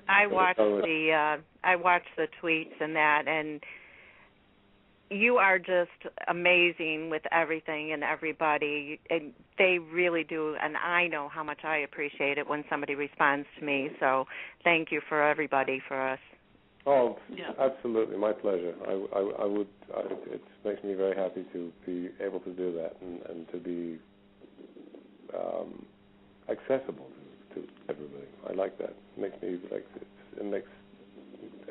I watched the tweets and that, and you are just amazing with everything and everybody, and they really do, and I know how much I appreciate it when somebody responds to me, so thank you for everybody for us. Oh, yeah. Absolutely, my pleasure. It makes me very happy to be able to do that and to be accessible to everybody. I like that. It makes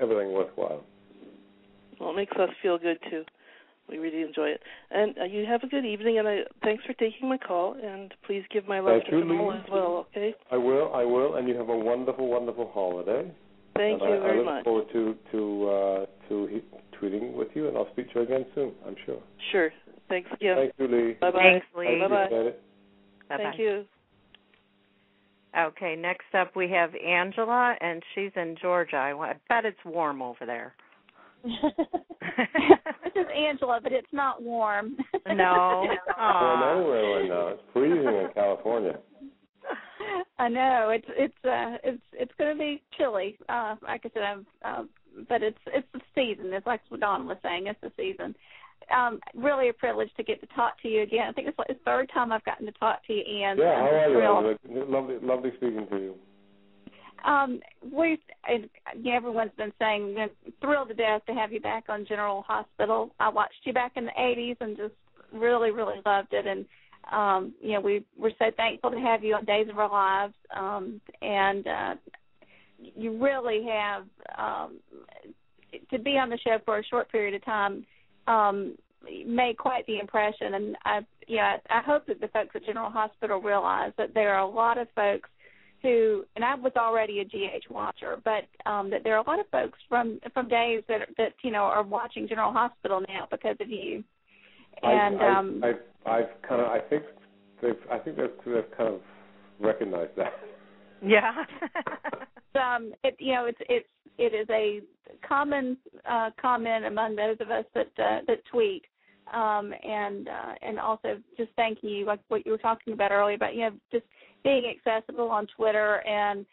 everything worthwhile. Well, it makes us feel good, too. We really enjoy it. And you have a good evening, and thanks for taking my call, and please give my love to Nola as well, okay? I will, and you have a wonderful, wonderful holiday. Thank you very much. I look forward to tweeting with you, and I'll speak to you again soon, I'm sure. Sure. Thanks again. Thank you, Lee. Bye-bye. Thanks, Lee. Bye-bye. Bye-bye. Thank you. Okay, next up we have Angela, and she's in Georgia. I bet it's warm over there. This is Angela, but it's not warm. No. Anywhere right now. It's freezing in California. I know it's going to be chilly. Like I said, but it's the season. It's like Dawn was saying. It's the season. Really a privilege to get to talk to you again. I think it's like the third time I've gotten to talk to you, Ian. Yeah, how are you? Lovely speaking to you. Everyone's been saying thrilled to death to have you back on General Hospital. I watched you back in the 80s and just really, really loved it. And, we're so thankful to have you on Days of Our Lives. And you really have, to be on the show for a short period of time, made quite the impression. And, I hope that the folks at General Hospital realize that there are a lot of folks who, and I was already a GH watcher, but that there are a lot of folks from days that are watching General Hospital now because of you. And I think they've kind of recognized that. Yeah. It is a common comment among those of us that tweet, and also just thanking you, like what you were talking about earlier about just being accessible on Twitter and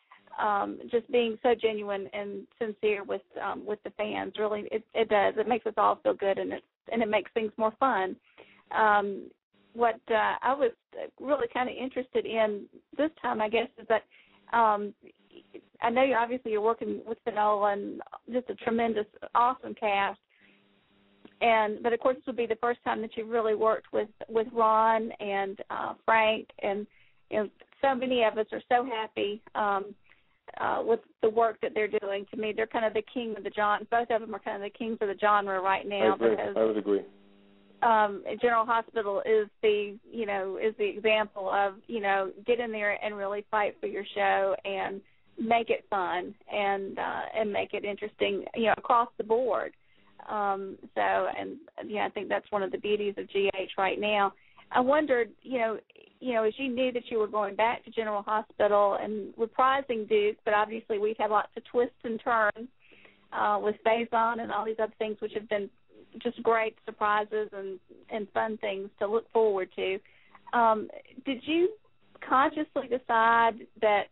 just being so genuine and sincere with the fans. Really, it does. It makes us all feel good, and it makes things more fun. What I was really kind of interested in this time, I guess, is that I know you're working with Finola and just a tremendous, awesome cast. But of course, this would be the first time that you've really worked with Ron and Frank, and so many of us are so happy with the work that they're doing. To me, they're kind of the king of the genre. Both of them are kind of the kings of the genre right now. I would agree. General Hospital is the example of get in there and really fight for your show and make it fun and make it interesting across the board. I think that's one of the beauties of GH right now. I wondered, as you knew that you were going back to General Hospital and reprising Duke, but obviously we've had lots of twists and turns with Faison and all these other things, which have been just great surprises and fun things to look forward to. Did you consciously decide that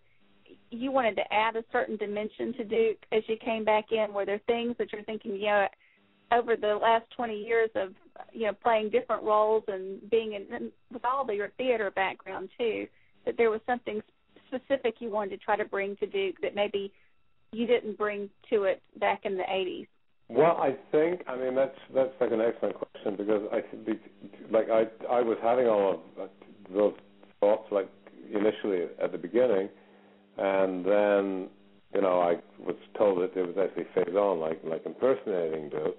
you wanted to add a certain dimension to Duke as you came back in? Were there things that you're thinking, over the last 20 years of, playing different roles and being with all of your theater background too, that there was something specific you wanted to try to bring to Duke that maybe you didn't bring to it back in the 80s? Well, that's like an excellent question, because I think, I was having all of those thoughts, like, initially at the beginning, and then, I was told that it was actually Faison, like impersonating Duke.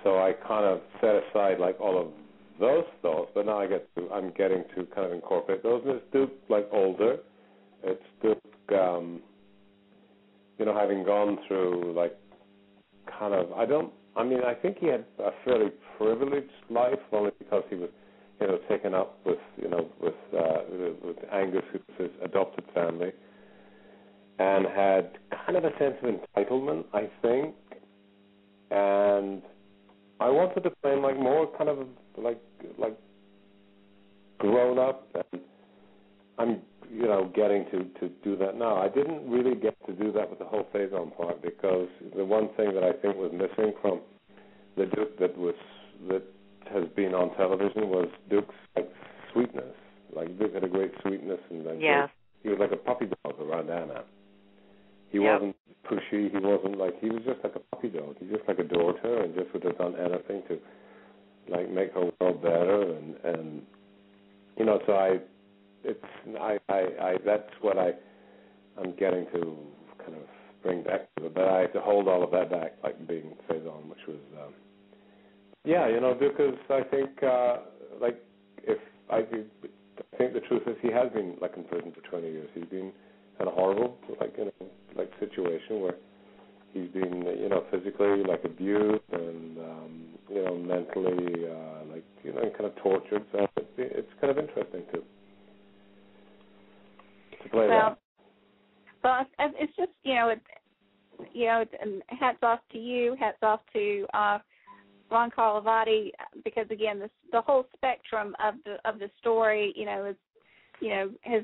So I kind of set aside like all of those thoughts, but now I'm getting to kind of incorporate those. And it's Duke like older. It's Duke, having gone through like kind of I think he had a fairly privileged life, only because he was taken up with Angus, who's his adopted family, and had kind of a sense of entitlement, I think, and I wanted to play him like more kind of like grown up, and I'm getting to do that now. I didn't really get to do that with the whole Faison part, because the one thing that I think was missing from the Duke that has been on television was Duke's sweetness. Like, Duke had a great sweetness, and then he was like a puppy dog around Anna. He wasn't pushy. He was just like a puppy dog. He just adored her and just would have done anything to make her world better, and so that's what I'm getting to kind of bring back to it, but I have to hold all of that back, like being Faison, which was because I think I think the truth is he has been in prison for 20 years. He's been in a horrible situation where he's been physically abused and mentally kind of tortured. So it's kind of interesting to play that. Well, it's just and hats off to you, hats off to Ron Carlivati, because again, the whole spectrum of the story, has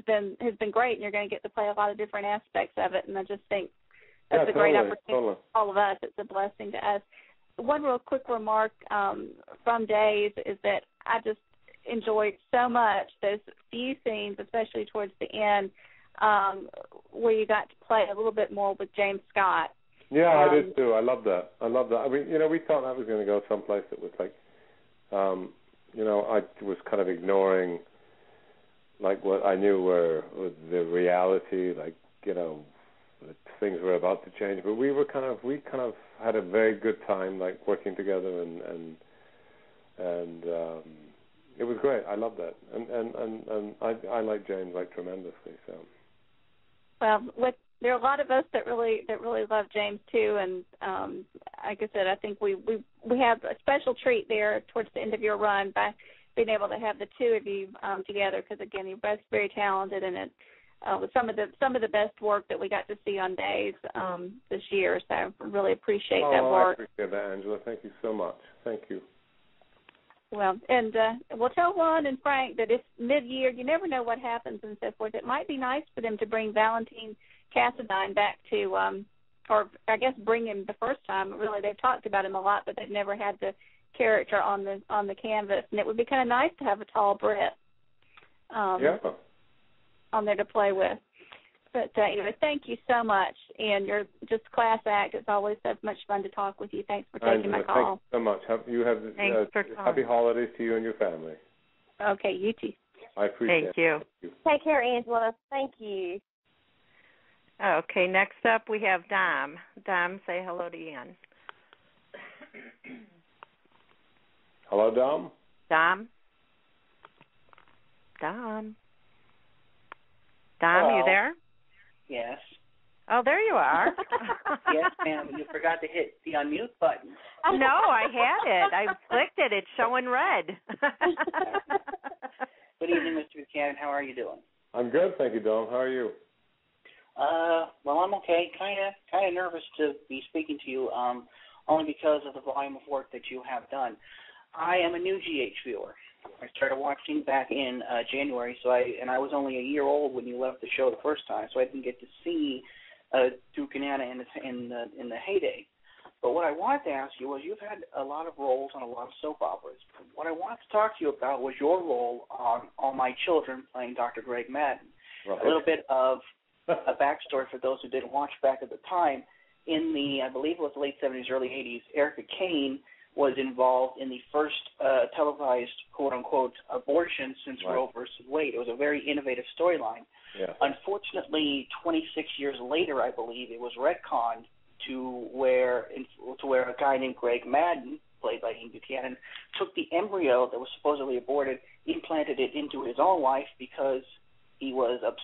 been great, and you're going to get to play a lot of different aspects of it, and I just think that's a great opportunity for all of us. It's a blessing to us. One real quick remark from Days is that I just enjoyed so much those few scenes, especially towards the end, where you got to play a little bit more with James Scott. Yeah, I did too. I love that. I mean, we thought that was going to go someplace that was I was kind of ignoring what I knew were the reality, that things were about to change. But we kind of had a very good time, working together, and it was great. I love that, and I like James tremendously. So. Well, there are a lot of us that really love James too, and like I said, I think we have a special treat there towards the end of your run by being able to have the two of you together, because again, you're both very talented, and it was some of the best work that we got to see on Days this year. So I really appreciate that work. I appreciate that, Angela. Thank you so much. Thank you. Well, and we'll tell Ron and Frank that if mid-year, you never know what happens and so forth. It might be nice for them to bring Valentine Cassadine back to, or I guess bring him the first time. Really, they've talked about him a lot, but they've never had the character on the canvas, and it would be kind of nice to have a tall Brit on there to play with. But anyway, thank you so much, and you're just a class act. It's always so much fun to talk with you. Thanks for taking my call. Thank you so much. Happy holidays to you and your family. Okay, you too. I appreciate it. Thank you. Take care, Angela. Thank you. Okay, next up we have Dom. Dom, say hello to Ian. Hello, Dom. Dom? Hello. You there? Yes. Oh, there you are. Yes, ma'am. You forgot to hit the unmute button. No, I had it. I clicked it. It's showing red. Good evening, Mr. Buchanan. How are you doing? I'm good, thank you, Dom. How are you? Well, I'm okay. Kind of nervous to be speaking to you, only because of the volume of work that you have done. I am a new GH viewer. I started watching back in January, I was only a year old when you left the show the first time, so I didn't get to see Duke and Anna in the heyday. But what I wanted to ask you was, you've had a lot of roles on a lot of soap operas. What I wanted to talk to you about was your role on All My Children, playing Dr. Greg Madden. Right. A little bit of a backstory for those who didn't watch back at the time. In the, I believe it was late 70s, early 80s, Erica Kane was involved in the first televised, quote-unquote, abortion since Roe versus Wade. It was a very innovative storyline. Yeah. Unfortunately, 26 years later, I believe, it was retconned to where a guy named Greg Madden, played by Ian Buchanan, took the embryo that was supposedly aborted, implanted it into his own wife because he was a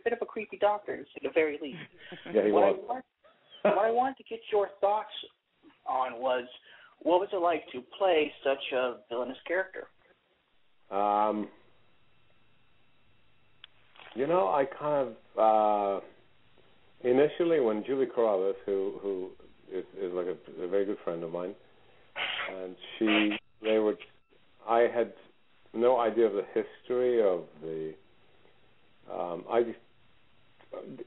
bit of a creepy doctor, to say the very least. Yeah, he was. What I wanted to get your thoughts on was, what was it like to play such a villainous character? I kind of initially, when Julie Corrales, who is like a very good friend of mine, and I had no idea of the history of the.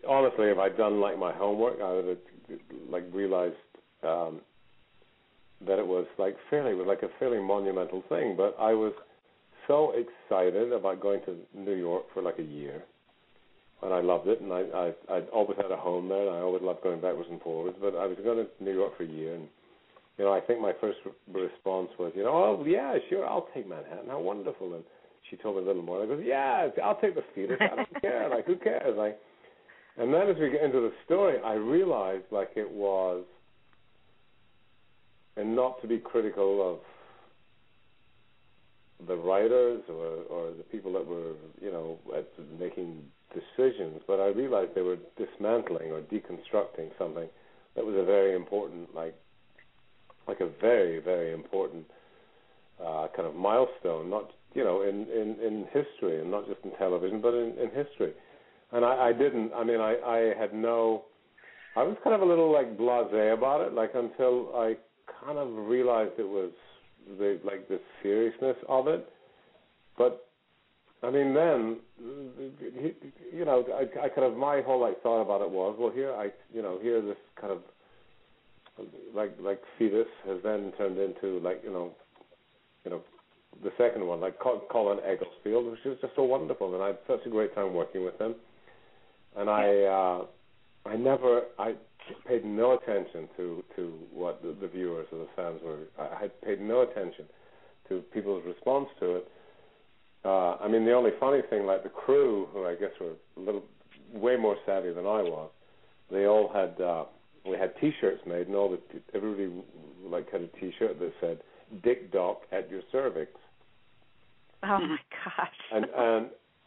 Honestly, if I'd done like my homework, I would have like realized that it was like a fairly monumental thing. But I was so excited about going to New York for like a year, and I loved it. And I'd always had a home there, and I always loved going backwards and forwards. But I was going to New York for a year, and I think my first response was, oh yeah, sure, I'll take Manhattan. How wonderful! And she told me a little more. I go, yeah, I'll take the theater. I don't care. Like, who cares? Like, and then as we get into the story, I realized like it was, and not to be critical of the writers or the people that were, making decisions, but I realized they were dismantling or deconstructing something that was a very important, like a very, very important kind of milestone, not in history, and not just in television, but in history. And I was kind of a little like blasé about it, like until I kind of realized it was the seriousness of it. But I mean, then I kind of, my whole like thought about it was, well, here this kind of like fetus has then turned into the second one, like Colin Egglesfield, which is just so wonderful, and I had such a great time working with him. And I paid no attention to what the viewers or the fans were. I had paid no attention to people's response to it. I mean, the only funny thing, like the crew, who I guess were way more savvy than I was, they all had we had T-shirts made, and everybody like had a T-shirt that said "Dick Doc at your cervix." Oh my gosh! And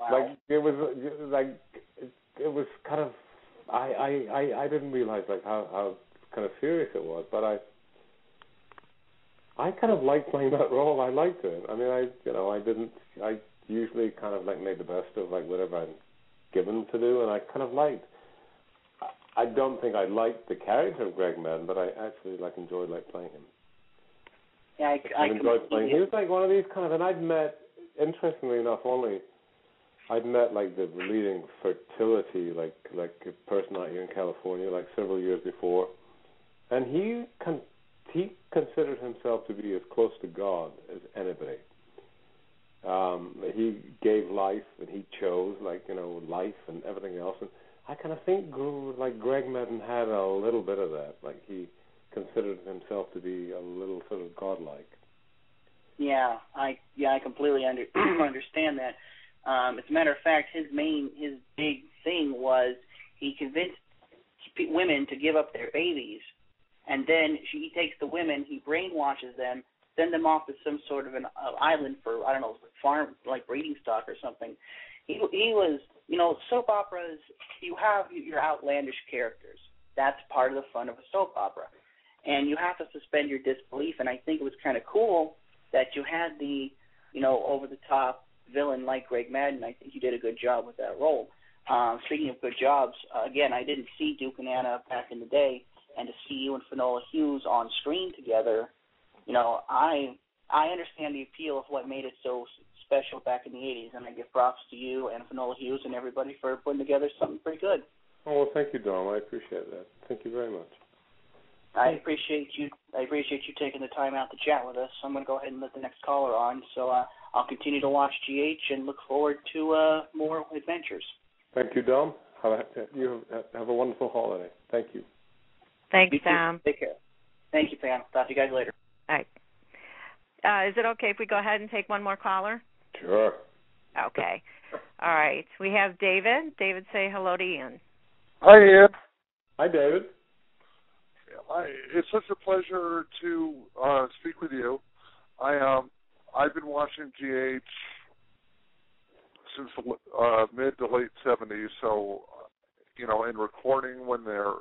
wow. Like it was kind of I didn't realize like how kind of serious it was, but I kind of liked playing that role. I liked it. I mean, I usually kind of like made the best of like whatever I'm given to do, and I kind of liked. I don't think I liked the character of Greg Madden, but I actually like enjoyed like playing him. Yeah, I enjoyed playing. He was like one of these kind of, and I'd met, interestingly enough, I'd met like the leading fertility like person out here in California like several years before, and he considered himself to be as close to God as anybody. He gave life, and he chose life and everything else, and I kind of think Greg Madden had a little bit of that. Like he considered himself to be a little sort of godlike. Yeah, I completely understand that. As a matter of fact, his big thing was he convinced women to give up their babies, and then he takes the women, he brainwashes them, send them off to some sort of an island for, I don't know, farm, like breeding stock or something. He was, soap operas, you have your outlandish characters. That's part of the fun of a soap opera. And you have to suspend your disbelief, and I think it was kind of cool that you had the, over-the-top villain like Greg Madden. I think you did a good job with that role. Speaking of good jobs, again, I didn't see Duke and Anna back in the day, and to see you and Finola Hughes on screen together, I understand the appeal of what made it so special back in the 80s, and I give props to you and Finola Hughes and everybody for putting together something pretty good. Oh, well, thank you, Dom. I appreciate that. Thank you very much. I appreciate you taking the time out to chat with us. I'm going to go ahead and let the next caller on. So I'll continue to watch GH and look forward to more adventures. Thank you, Dom. You have a wonderful holiday. Thank you. Thanks, Sam. Take care. Thank you, Pam. Talk to you guys later. All right. Is it okay if we go ahead and take one more caller? Sure. Okay. All right. We have David. David, say hello to Ian. Hi, Ian. Hi, David. It's such a pleasure to speak with you. I've been watching GH since the mid to late 70s, so, in recording when there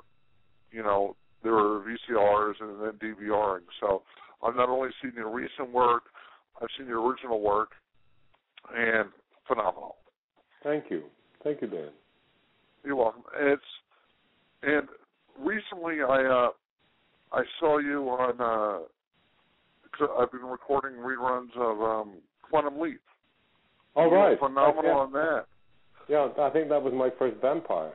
were VCRs and then DVRing. So I've not only seen your recent work, I've seen your original work, and phenomenal. Thank you. Thank you, Dan. You're welcome. And recently I saw you on, I've been recording reruns of Quantum Leap, Oh, right. Phenomenal on that. Yeah, I think that was my first vampire.